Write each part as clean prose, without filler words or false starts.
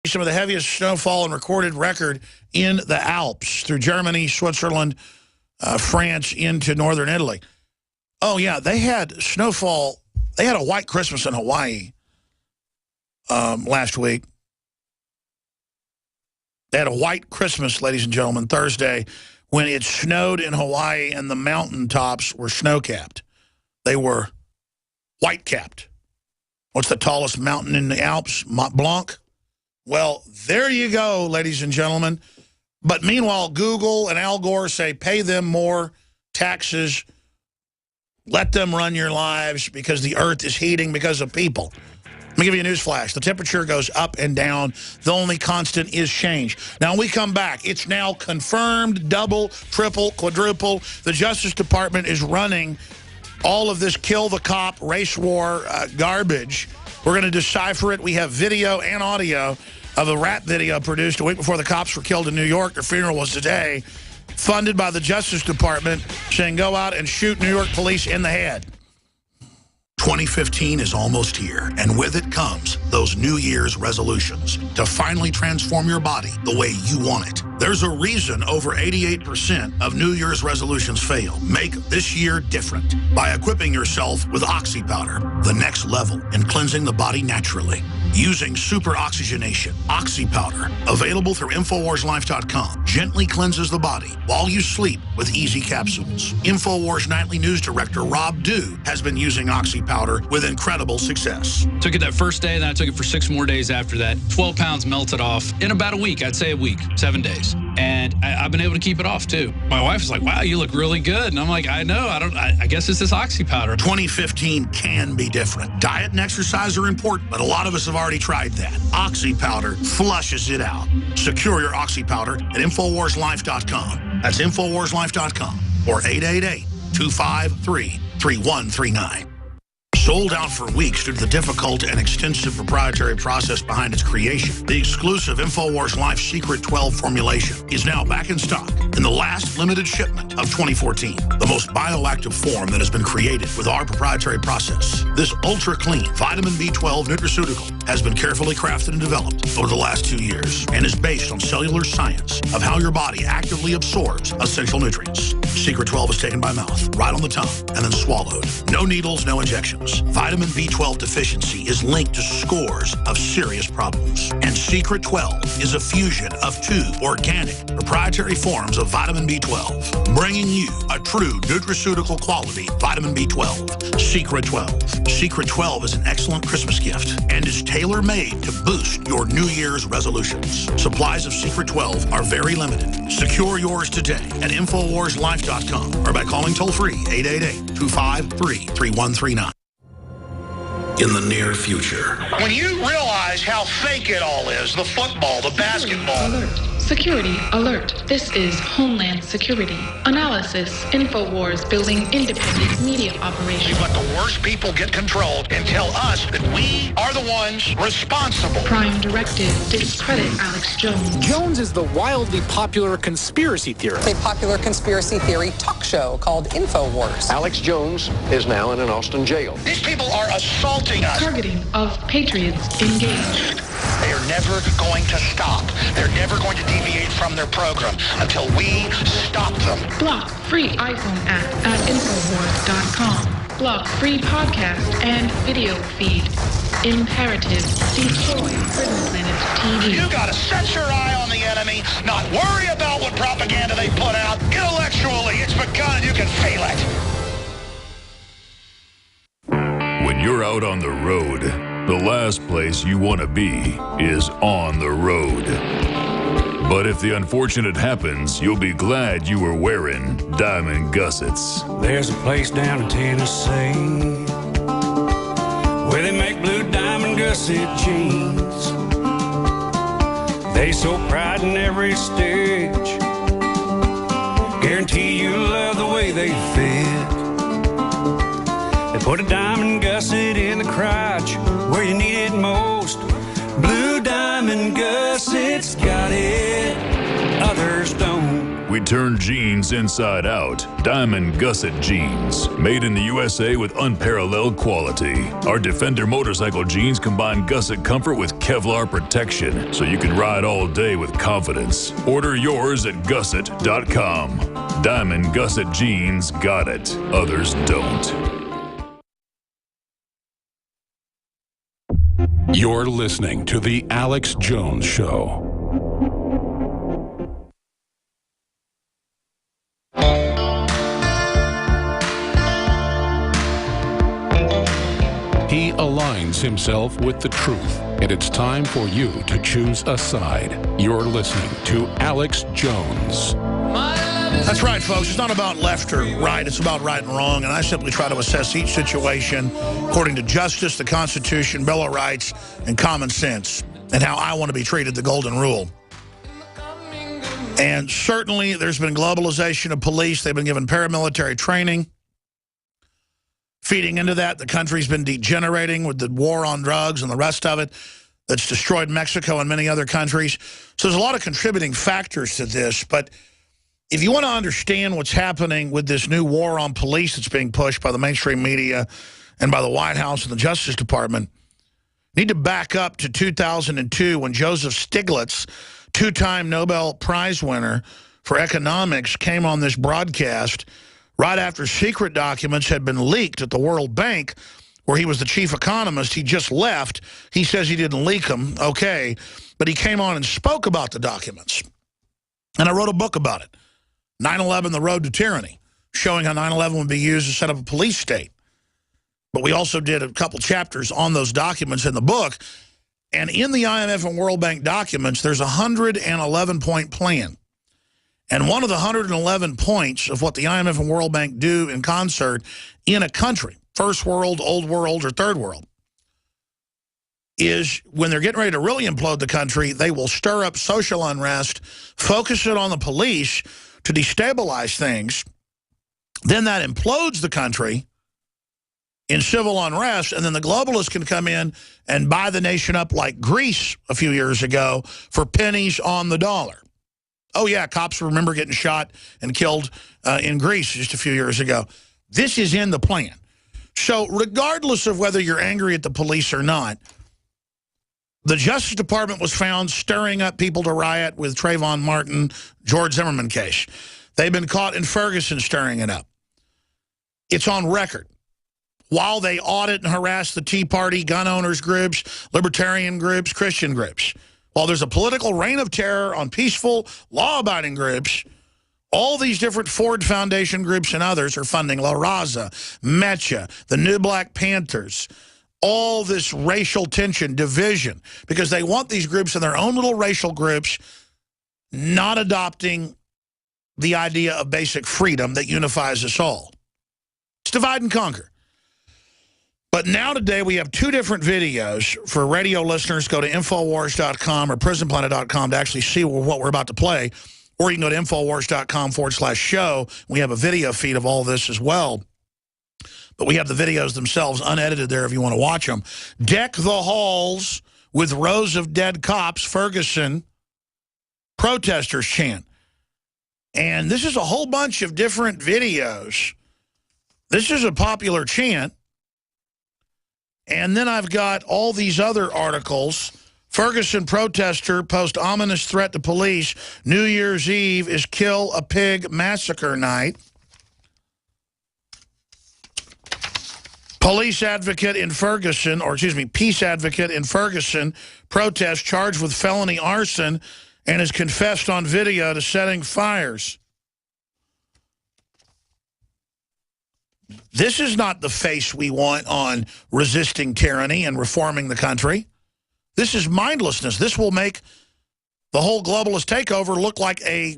Some of the heaviest snowfall in recorded record in the Alps through Germany, Switzerland, France into northern Italy. Oh, yeah, they had snowfall. They had a white Christmas in Hawaii last week. They had a white Christmas, ladies and gentlemen, Thursday, when it snowed in Hawaii and the mountaintops were snow-capped. They were white-capped. What's the tallest mountain in the Alps? Mont Blanc? Well, there you go, ladies and gentlemen. But meanwhile, Google and Al Gore say pay them more taxes. Let them run your lives because the earth is heating because of people. Let me give you a news flash. The temperature goes up and down. The only constant is change. Now, when we come back, it's now confirmed, double, triple, quadruple. The Justice Department is running all of this kill the cop, race war garbage. We're going to decipher it. We have video and audio of a rap video produced a week before the cops were killed in New York. Their funeral was today, funded by the Justice Department, saying go out and shoot New York police in the head. 2015 is almost here, and with it comes those New Year's resolutions to finally transform your body the way you want it. There's a reason over 88% of New Year's resolutions fail. Make this year different by equipping yourself with Oxy Powder, the next level in cleansing the body naturally. Using super oxygenation, Oxy Powder, available through InfoWarsLife.com, gently cleanses the body while you sleep with easy capsules. InfoWars Nightly News Director Rob Dew has been using Oxy Powder with incredible success. Took it that first day, then I took it for 6 more days after that. 12 pounds melted off in about a week. I'd say a week, 7 days. And I've been able to keep it off, too. My wife is like, wow, you look really good. And I'm like, I know. I guess it's this Oxy Powder. 2015 can be different. Diet and exercise are important, but a lot of us have already tried that. Oxy Powder flushes it out. Secure your Oxy Powder at InfoWarsLife.com. That's InfoWarsLife.com or 888-253-3139. Sold out for weeks due to the difficult and extensive proprietary process behind its creation, the exclusive InfoWars Life Secret 12 formulation is now back in stock in the last limited shipment of 2014. The most bioactive form that has been created with our proprietary process. This ultra-clean vitamin B12 nutraceutical has been carefully crafted and developed over the last 2 years and is based on cellular science of how your body actively absorbs essential nutrients. Secret 12 is taken by mouth, right on the tongue, and then swallowed. No needles, no injections. Vitamin B12 deficiency is linked to scores of serious problems. And Secret 12 is a fusion of 2 organic, proprietary forms of vitamin B12, bringing you a true nutraceutical quality vitamin B12. Secret 12. Secret 12 is an excellent Christmas gift and is tailor-made to boost your New Year's resolutions. Supplies of Secret 12 are very limited. Secure yours today at InfoWarsLife.com or by calling toll-free 888-253-3139. In the near future. When you realize how fake it all is, the football, the basketball. Alert. Security alert. This is Homeland Security. Analysis. InfoWars building independent media operation. We let the worst people get control and tell us that we are the ones responsible. Prime directive. Discredit Alex Jones. Jones is the wildly popular conspiracy theorist. A popular conspiracy theory talk show called InfoWars. Alex Jones is now in an Austin jail. These people are assaulting us. Targeting of patriots engaged. They are never going to stop. They're never going to deviate from their program until we stop them. Block free iPhone app at Infowars.com. Block free podcast and video feed. Imperative. Destroy Prison Planet TV. You gotta set your eye on the enemy, not worry about what propaganda they put out. Intellectually, it's begun. You can feel it. When you're out on the road, the last place you want to be is on the road. But if the unfortunate happens, you'll be glad you were wearing diamond gussets. There's a place down in Tennessee where they make blue diamond gusset jeans. They so pride in every stitch, guarantee you love the way they fit. They put a diamond gusset in the crotch where you need it most. Blue diamond gussets got it, others don't. We We turn jeans inside out. Diamond Gusset Jeans. Made in the USA with unparalleled quality. Our Defender motorcycle jeans combine gusset comfort with Kevlar protection, so you can ride all day with confidence. Order yours at gusset.com. Diamond Gusset Jeans got it. Others don't. You're listening to The Alex Jones Show. He aligns himself with the truth, and it's time for you to choose a side. You're listening to Alex Jones. That's right, folks. It's not about left or right. It's about right and wrong, and I simply try to assess each situation according to justice, the Constitution, Bill of Rights, and common sense, and how I want to be treated, the golden rule. And certainly there's been globalization of police. They've been given paramilitary training. Feeding into that, the country's been degenerating with the war on drugs and the rest of it that's destroyed Mexico and many other countries. So there's a lot of contributing factors to this. But if you want to understand what's happening with this new war on police that's being pushed by the mainstream media and by the White House and the Justice Department, you need to back up to 2002 when Joseph Stiglitz, two-time Nobel Prize winner for economics, came on this broadcast right after secret documents had been leaked at the World Bank, where he was the chief economist. He just left. He says he didn't leak them, okay, but he came on and spoke about the documents. And I wrote a book about it, 9/11, The Road to Tyranny, showing how 9/11 would be used to set up a police state. But we also did a couple chapters on those documents in the book. And in the IMF and World Bank documents, there's a 111-point plan. And one of the 111 points of what the IMF and World Bank do in concert in a country, first world, old world, or third world, is when they're getting ready to really implode the country, they will stir up social unrest, focus it on the police to destabilize things. Then that implodes the country in civil unrest, and then the globalists can come in and buy the nation up like Greece a few years ago for pennies on the dollar. Oh, yeah, cops remember getting shot and killed in Greece just a few years ago. This is in the plan. So regardless of whether you're angry at the police or not, the Justice Department was found stirring up people to riot with Trayvon Martin, George Zimmerman case. They've been caught in Ferguson stirring it up. It's on record. While they audit and harass the Tea Party, gun owners groups, libertarian groups, Christian groups, while there's a political reign of terror on peaceful, law-abiding groups, all these different Ford Foundation groups and others are funding La Raza, Mecha, the New Black Panthers, all this racial tension, division, because they want these groups in their own little racial groups not adopting the idea of basic freedom that unifies us all. It's divide and conquer. But now today we have two different videos for radio listeners. Go to Infowars.com or PrisonPlanet.com to actually see what we're about to play. Or you can go to Infowars.com/show. We have a video feed of all this as well. But we have the videos themselves unedited there if you want to watch them. Deck the halls with rows of dead cops, Ferguson protesters chant. And this is a whole bunch of different videos. This is a popular chant. And then I've got all these other articles. Ferguson protester post ominous threat to police. New Year's Eve is kill a pig massacre night. Police advocate in Ferguson, or excuse me, peace advocate in Ferguson, protest charged with felony arson and has confessed on video to setting fires. This is not the face we want on resisting tyranny and reforming the country. This is mindlessness. This will make the whole globalist takeover look like a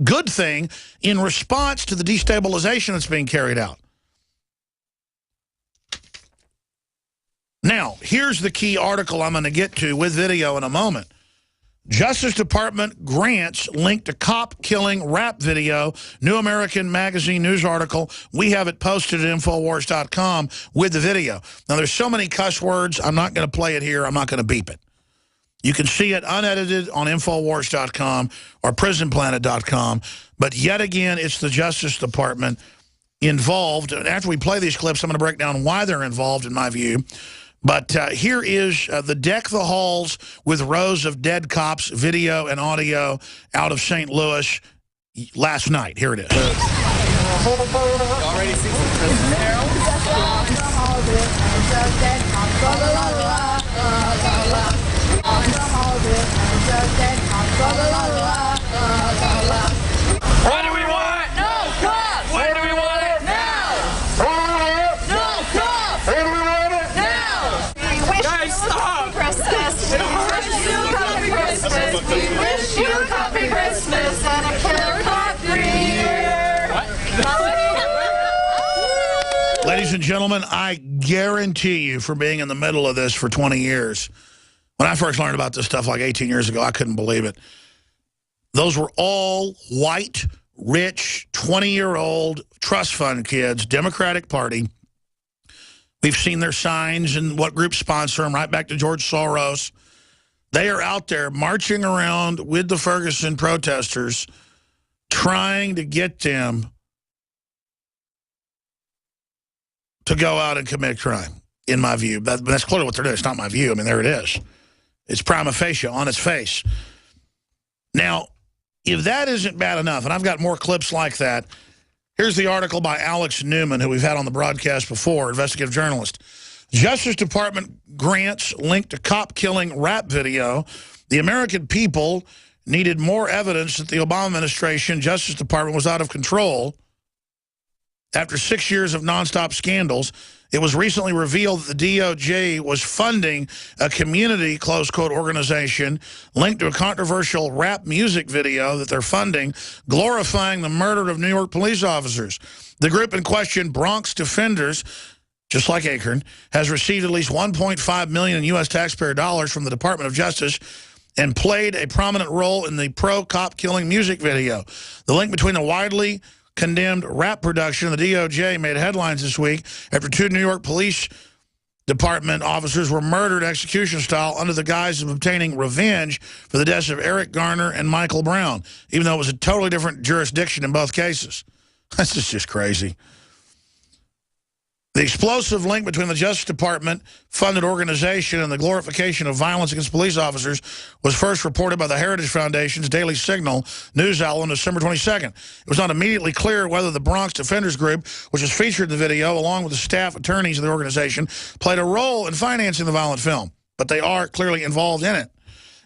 good thing in response to the destabilization that's being carried out. Now, here's the key article I'm going to get to with video in a moment. Justice Department grants linked to cop killing rap video. New American Magazine news article. We have it posted at Infowars.com with the video. Now, there's so many cuss words. I'm not going to play it here. I'm not going to beep it. You can see it unedited on Infowars.com or PrisonPlanet.com. But yet again, it's the Justice Department involved. And after we play these clips, I'm going to break down why they're involved, in my view. But here is the Deck the Halls with rows of dead cops video and audio out of St. Louis last night. Here it is. Already see some prisoners. What do we want? No cops! When do we want it? Now! No cops! When do we want it? Now! We wish you Happy Christmas. We wish you Happy Christmas. We wish you Happy Christmas and a killer cop year. Ladies and gentlemen, I guarantee you, for being in the middle of this for 20 years, when I first learned about this stuff like 18 years ago, I couldn't believe it. Those were all white, rich, 20-year-old trust fund kids, Democratic Party. We've seen their signs and what groups sponsor them, right back to George Soros. They are out there marching around with the Ferguson protesters, trying to get them to go out and commit crime, in my view. That's clearly what they're doing. It's not my view. I mean, there it is. It's prima facie, on its face. Now, if that isn't bad enough, and I've got more clips like that, here's the article by Alex Newman, who we've had on the broadcast before, investigative journalist. Justice Department grants linked to cop-killing rap video. The American people needed more evidence that the Obama administration, Justice Department, was out of control. After 6 years of nonstop scandals, it was recently revealed that the DOJ was funding a community, close quote, organization linked to a controversial rap music video that they're funding, glorifying the murder of New York police officers. The group in question, Bronx Defenders, just like Akron, has received at least $1.5 million in U.S. taxpayer dollars from the Department of Justice and played a prominent role in the pro-cop killing music video. The link between the widely condemned rap production of the DOJ made headlines this week after 2 New York Police Department officers were murdered execution style under the guise of obtaining revenge for the deaths of Eric Garner and Michael Brown, even though it was a totally different jurisdiction in both cases. This is just crazy. The explosive link between the Justice Department-funded organization and the glorification of violence against police officers was first reported by the Heritage Foundation's Daily Signal news outlet on December 22nd. It was not immediately clear whether the Bronx Defenders Group, which was featured in the video, along with the staff attorneys of the organization, played a role in financing the violent film, but they are clearly involved in it.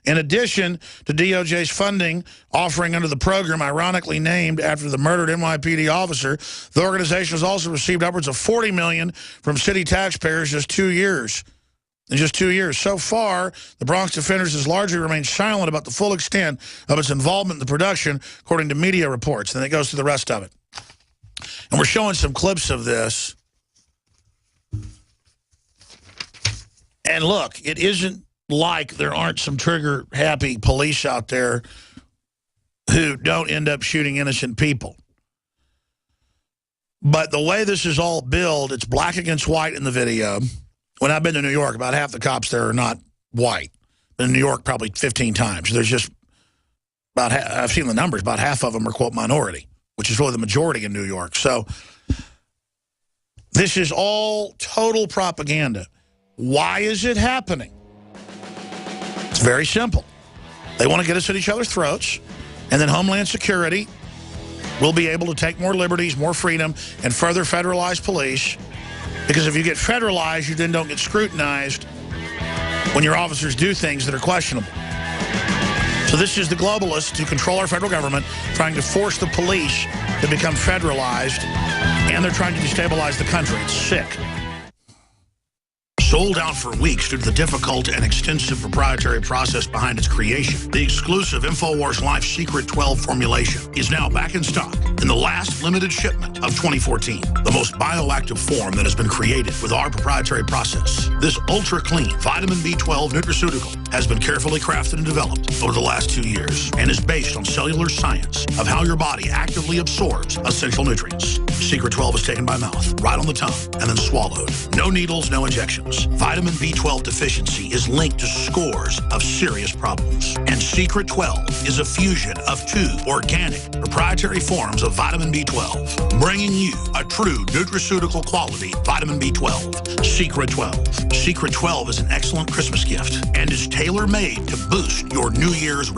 In addition to DOJ's funding offering under the program ironically named after the murdered NYPD officer, the organization has also received upwards of $40 million from city taxpayers in just 2 years. So far, the Bronx Defenders has largely remained silent about the full extent of its involvement in the production, according to media reports. Then it goes through the rest of it. And we're showing some clips of this. And look, it isn't like there aren't some trigger-happy police out there who don't end up shooting innocent people. But the way this is all billed, it's black against white in the video. When I've been to New York, about half the cops there are not white. In New York, probably 15 times. There's just about I've seen the numbers, about half of them are, quote, minority, which is really the majority in New York. So this is all total propaganda. Why is it happening? It's very simple. They want to get us at each other's throats, and then Homeland Security will be able to take more liberties, more freedom, and further federalize police. Because if you get federalized, you then don't get scrutinized when your officers do things that are questionable. So this is the globalists who control our federal government trying to force the police to become federalized, and they're trying to destabilize the country. It's sick. Sold out for weeks due to the difficult and extensive proprietary process behind its creation, the exclusive InfoWars Life Secret 12 formulation is now back in stock in the last limited shipment of 2014. The most bioactive form that has been created with our proprietary process. This ultra-clean vitamin B12 nutraceutical has been carefully crafted and developed over the last 2 years and is based on cellular science of how your body actively absorbs essential nutrients. Secret 12 is taken by mouth, right on the tongue, and then swallowed. No needles, no injections. Vitamin B12 deficiency is linked to scores of serious problems. And Secret 12 is a fusion of 2 organic, proprietary forms of vitamin B12, bringing you a true nutraceutical quality vitamin B12. Secret 12. Secret 12 is an excellent Christmas gift and is tailor-made to boost your New Year's